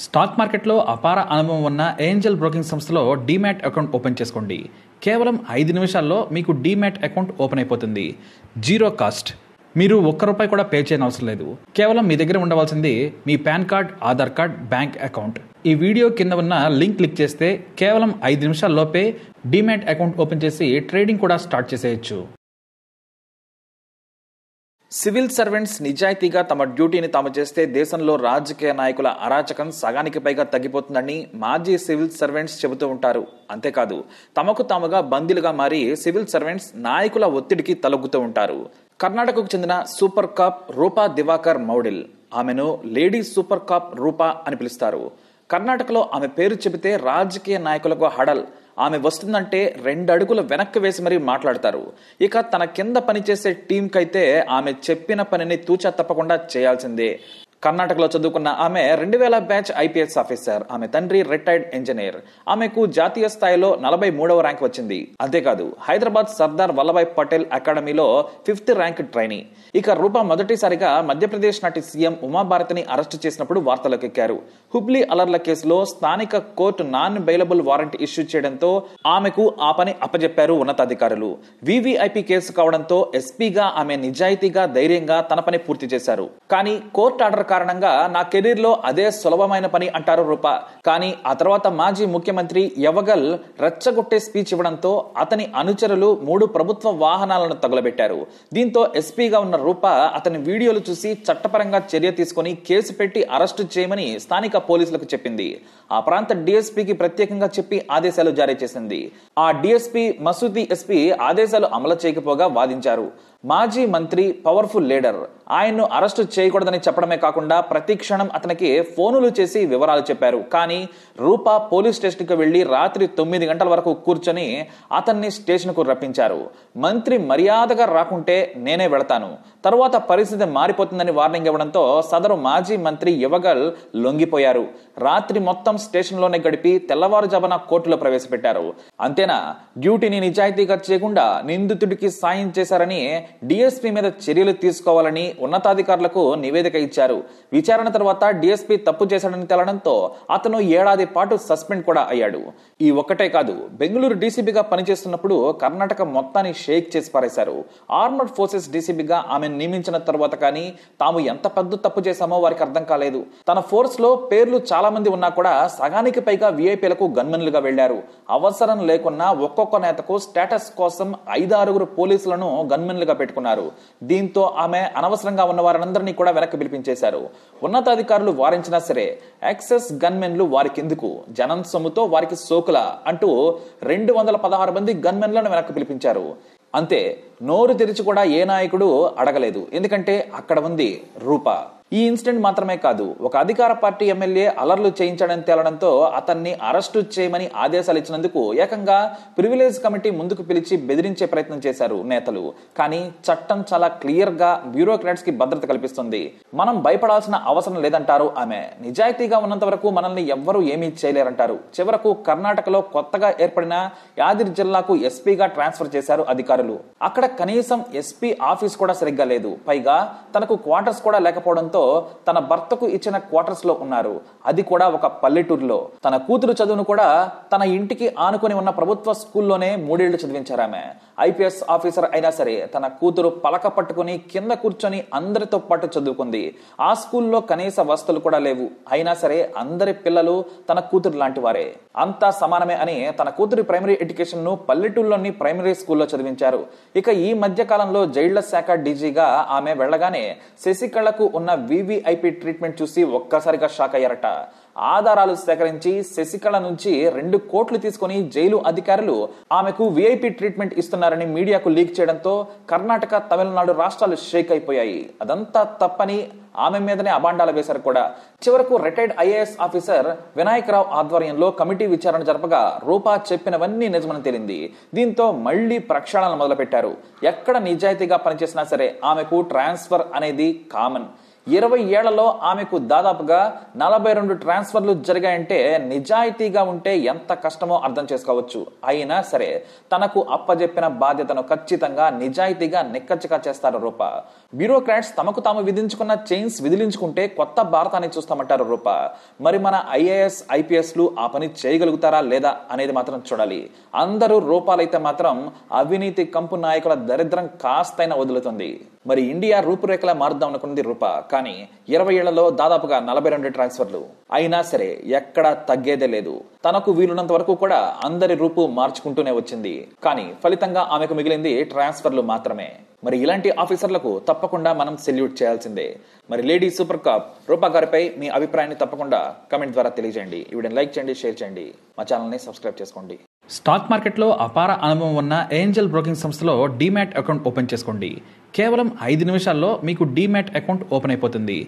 Stock మార్కెట్లో అపార అనుభవం ఉన్న ఏంజల్ బ్రోకింగ్ సంస్థలో డీమ్యాట్ అకౌంట్ ఓపెన్ చేసుకోండి. కేవలం 5 నిమిషాల్లో మీకు డీమ్యాట్ అకౌంట్ ఓపెన్ అయిపోతుంది. Zero cost. మీరు ₹1 కూడా పే చేయని అవసరం లేదు. కేవలం మీ దగ్గర ఉండవలసింది మీ PAN card, Aadhaar card, bank account. ఈ వీడియో కింద ఉన్న లింక్ క్లిక్ చేస్తే కేవలం 5 నిమిషాల్లోపే డీమ్యాట్ అకౌంట్ ఓపెన్ చేసి ట్రేడింగ్ కూడా స్టార్ట్ చేసేయచ్చు. సివిల్ సర్వెంట్స్ నిజాయితీగా తమ డ్యూటీని తాము చేస్తే దేశంలో రాజకీయ నాయకుల అరాచకం సగానికి పైగా తగ్గిపోతుందని మాజీ సివిల్ సర్వెంట్స్ చెబుతూ ఉంటారు. అంతేకాదు, తమకు తాముగా బందీలుగా మారి సివిల్ సర్వెంట్స్ నాయకుల ఒత్తిడికి తలొగ్గుతూ ఉంటారు. కర్ణాటకకు చెందిన సూపర్ కాప్ రూపా దివాకర్ మౌడిల్. ఆమెను లేడీ సూపర్ కాప్ రూపా అని పిలుస్తారు. కర్ణాటకలో ఆమె పేరు చెబితే రాజకీయ నాయకులకు హడల్. ఆమె వస్తుందంటే 2 అడుగులు వెనక్కి వేసి మరీ మాట్లాడతారు. ఇక తన కింద పనిచేసే టీంకైతే ఆమె చెప్పిన పనిని తూచా తప్పకుండా చేయాల్సిందే. కర్ణాటకలో చదువుకున్న ఆమె 2000 బ్యాచ్ ఐపీఎస్ ఆఫీసర్. ఆమె తండ్రి రిటైర్డ్ ఇంజనీర్. ఆమెకు జాతీయ స్థాయిలో 43వ ర్యాంక్ వచ్చింది. అంతేకాదు, హైదరాబాద్ సర్దార్ వల్లభాయ్ పటేల్ అకాడమీలో 5th ర్యాంక్ ట్రైనీ. ఇక రూపా మొదటిసారిగా మధ్యప్రదేశ్ నాటి సీఎం ఉమాభారతిని అరెస్టు చేసినప్పుడు వార్తలకెక్కారు. హుబ్లీ అలర్ల కేసులో స్థానిక court non bailable warrant issue చేయడంతో ఆమెకు ఆ పని అప్పజెప్పారు ఉన్నతాధికారులు. వీవీఐపీ కేసు కావడంతో ఎస్పీగా ఆమె నిజాయితీగా, ధైర్యంగా తన పని పూర్తి చేశారు. కానీ కోర్టు ఆర్డర్ కారణంగా నా కెరీర్ లో అదే సులభమైన పని అంటారు రూపా. కానీ ఆ తర్వాత మాజీ ముఖ్యమంత్రి యవగల్ రెచ్చగొట్టే స్పీచ్ ఇవ్వడంతో అతని అనుచరులు 3 ప్రభుత్వ వాహనాలను తగులబెట్టారు. దీంతో ఎస్పీగా ఉన్న రూపా అతని వీడియోలు చూసి చట్టపరంగా చర్య తీసుకుని కేసు పెట్టి అరెస్టు చేయమని స్థానిక పోలీసులకు చెప్పింది. ఆ ప్రాంత డీఎస్పీకి ప్రత్యేకంగా చెప్పి ఆదేశాలు జారీ చేసింది. ఆ డీఎస్పీ మసూదీ ఎస్పీ ఆదేశాలు అమలు చేయకపోగా వాదించారు. మాజీ మంత్రి పవర్ఫుల్ లీడర్. ఆయన్ను అరెస్టు చేయకూడదని చెప్పడమే కాకుండా ప్రతి క్షణం అతనికి ఫోనులు చేసి వివరాలు చెప్పారు. కానీ రూపా పోలీస్ స్టేషన్ కు వెళ్లి రాత్రి 9 గంటల వరకు కూర్చొని అతన్ని స్టేషన్ కు రప్పించారు. మంత్రి మర్యాదగా రాకుంటే నేనే వెళతాను, తరువాత పరిస్థితి మారిపోతుందని వార్నింగ్ ఇవ్వడంతో సదరు మాజీ మంత్రి యువగల్ లొంగిపోయారు. రాత్రి మొత్తం స్టేషన్ లోనే గడిపి తెల్లవారుజామున కోర్టులో ప్రవేశపెట్టారు. అంతేనా, డ్యూటీని నిజాయితీగా చేయకుండా నిందితుడికి సాయం చేశారని డీఎస్పీ మీద చర్యలు తీసుకోవాలని ఉన్నతాధికారులకు నివేదిక ఇచ్చారు. విచారణ తర్వాత డీఎస్పీ తప్పు చేశాడని తేలడంతో అతను 1 ఏడాది పాటు సస్పెండ్ కూడా అయ్యాడు. ఈ ఒక్కటే కాదు, బెంగళూరు డీసీపీగా పనిచేస్తున్నప్పుడు కర్ణాటక మొత్తాన్ని షేక్ చేసి పారేశారు. ఆర్మర్డ్ ఫోర్సెస్ డీసీపీగా ఆమెను నియమించిన తర్వాత కానీ తాము ఎంత పెద్ద తప్పు చేశామో వారికి అర్థం కాలేదు. తన ఫోర్స్ లో పేర్లు చాలా మంది ఉన్నా కూడా సగానికి పైగా వీఐపీలకు గన్మెన్లుగా వెళ్లారు. అవసరం లేకున్నా ఒక్కొక్క నేతకు స్టేటస్ కోసం 5-6 పోలీసులను గన్మెన్లుగా పెట్టుకున్నారు. దీంతో ఆమె అనవసరంగా ఉన్న వారందరినీ కూడా వెనక్కి పిలిపించేశారు. ఉన్నతాధికారులు వారించినా సరే ఎక్సెస్ గన్మెన్లు వారికెందుకు, జనం సొమ్ముతో వారికి సోకులా అంటూ 216 మంది గన్మెన్లను వెనక్కి పిలిపించారు. అంతే, నోరు తెరిచి కూడా ఏ నాయకుడు అడగలేదు. ఎందుకంటే అక్కడ ఉంది రూపా. ఈ ఇన్సిడెంట్ మాత్రమే కాదు, ఒక అధికార పార్టీ ఎమ్మెల్యే అలర్లు చేయించాడని తేలడంతో అతన్ని అరెస్టు చేయమని ఆదేశాలు ఇచ్చినందుకు ఏకంగా ప్రివిలేజ్ కమిటీ ముందుకు పిలిచి బెదిరించే ప్రయత్నం చేశారు నేతలు. కానీ చట్టం చాలా క్లియర్ గా బ్యూరోక్రాట్స్ కి భద్రత కల్పిస్తుంది. మనం భయపడాల్సిన అవసరం లేదంటారు ఆమె. నిజాయితీగా ఉన్నంత వరకు మనల్ని ఎవ్వరూ ఏమీ చేయలేరంటారు. చివరకు కర్ణాటకలో కొత్తగా ఏర్పడిన యాదిర్ జిల్లాకు ఎస్పీగా ట్రాన్స్ఫర్ చేశారు అధికారులు. అక్కడ కనీసం ఎస్పీ ఆఫీస్ కూడా సరిగ్గా లేదు. పైగా తనకు క్వార్టర్స్ కూడా లేకపోవడంతో తన భర్తకు ఇచ్చిన క్వార్టర్స్ లో ఉన్నారు. అది కూడా ఒక పల్లెటూరులో. తన కూతురు చదువును కూడా తన ఇంటికి ఆనుకొని ఉన్న ప్రభుత్వ స్కూల్లోనే 3 ఏళ్లు చదివించారు ఆమె. ఐపీఎస్ ఆఫీసర్ అయినా సరే తన కూతురు పలక పట్టుకుని కింద కూర్చొని అందరితో పాటు చదువుకుంది. ఆ స్కూల్లో కనీస వసతులు కూడా లేవు. అయినా సరే అందరి పిల్లలు తన కూతురు లాంటి వారే, అంతా సమానమే అని తన కూతురి ప్రైమరీ ఎడ్యుకేషన్ ను పల్లెటూరులోని ప్రైమరీ స్కూల్లో చదివించారు. ఇక ఈ మధ్య కాలంలో జైళ్ల శాఖ డీజీగా ఆమె వెళ్లగానే శశికళకు ఉన్న వీవీఐపీ ట్రీట్మెంట్ చూసి ఒక్కసారిగా షాక్ అయ్యారట. ఆధారాలు సేకరించి శశికళ నుంచి 2 కోట్లు తీసుకుని జైలు అధికారులు ఆమెకు వీఐపీ ట్రీట్మెంట్ ఇస్తున్నారని మీడియాకు లీక్ చేయడంతో కర్ణాటక, తమిళనాడు రాష్ట్రాలు షేక్ అయిపోయాయి. అదంతా తప్పని ఆమె మీదనే అబాండాలు వేశారు కూడా. చివరకు రిటైర్డ్ ఐఏఎస్ ఆఫీసర్ వినాయకరావు ఆధ్వర్యంలో కమిటీ విచారణ జరపగా రూపా చెప్పినవన్నీ నిజమని తేలింది. దీంతో మళ్లీ ప్రక్షాళన మొదలుపెట్టారు. ఎక్కడ నిజాయితీగా పనిచేసినా సరే ఆమెకు ట్రాన్స్ఫర్ అనేది కామన్. 20 ఏళ్లలో ఆమెకు దాదాపుగా 42 ట్రాన్స్ఫర్లు జరిగాయంటే నిజాయితీగా ఉంటే ఎంత కష్టమో అర్థం చేసుకోవచ్చు. అయినా సరే తనకు అప్పజెప్పిన బాధ్యతను ఖచ్చితంగా నిజాయితీగా నిక్కచ్చిగా చేస్తారు రూప. బ్యూరోక్రాట్స్ తమకు తాము విధించుకున్న చైన్స్ విదిలించుకుంటే కొత్త భారతాన్ని చూస్తామంటారు రూప. మరి మన ఐఏఎస్ ఐపీఎస్లు ఆ పని చేయగలుగుతారా లేదా అనేది మాత్రం చూడాలి. అందరూ రూపాలైతే మాత్రం అవినీతి కంపు నాయకుల దరిద్రం కాస్తైనా వదులుతుంది. మరి ఇండియా రూపురేఖలా మారుద్దాం అనుకున్నది రూప. కానీ 20 ఏళ్లలో దాదాపుగా 42 ట్రాన్స్ఫర్లు. అయినా సరే ఎక్కడా తగ్గేదే లేదు. తనకు వీలున్నంత వరకు కూడా అందరి రూపు మార్చుకుంటూనే వచ్చింది. కానీ ఫలితంగా ఆమెకు మిగిలింది ట్రాన్స్ఫర్లు మాత్రమే. మరి ఇలాంటి ఆఫీసర్లకు తప్పకుండా మనం సెల్యూట్ చేయాల్సిందే. మరి లేడీ సూపర్ కాప్ రూపా గారిపై మీ అభిప్రాయాన్ని తప్పకుండా కమెంట్ ద్వారా తెలియజేయండి. ఈ వీడియోని లైక్ చేయండి, షేర్ చేయండి, మా ఛానల్ని సబ్స్క్రైబ్ చేసుకోండి. స్టాక్ మార్కెట్లో అపార అనుభవం ఉన్న ఏంజల్ బ్రోకింగ్ సంస్థలో డీమ్యాట్ అకౌంట్ ఓపెన్ చేసుకోండి. కేవలం 5 నిమిషాల్లో మీకు డీమ్యాట్ అకౌంట్ ఓపెన్ అయిపోతుంది.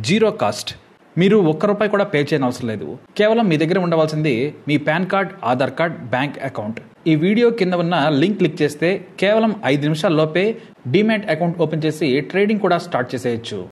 Zero cost. మీరు ₹1 కూడా పే చేయని అవసరం లేదు. కేవలం మీ దగ్గర ఉండవలసింది మీ PAN card, Aadhaar card, bank account. ఈ వీడియో కింద ఉన్న లింక్ క్లిక్ చేస్తే కేవలం 5 నిమిషాల్లోపే డీమ్యాట్ అకౌంట్ ఓపెన్ చేసి ట్రేడింగ్ కూడా స్టార్ట్ చేసేయచ్చు.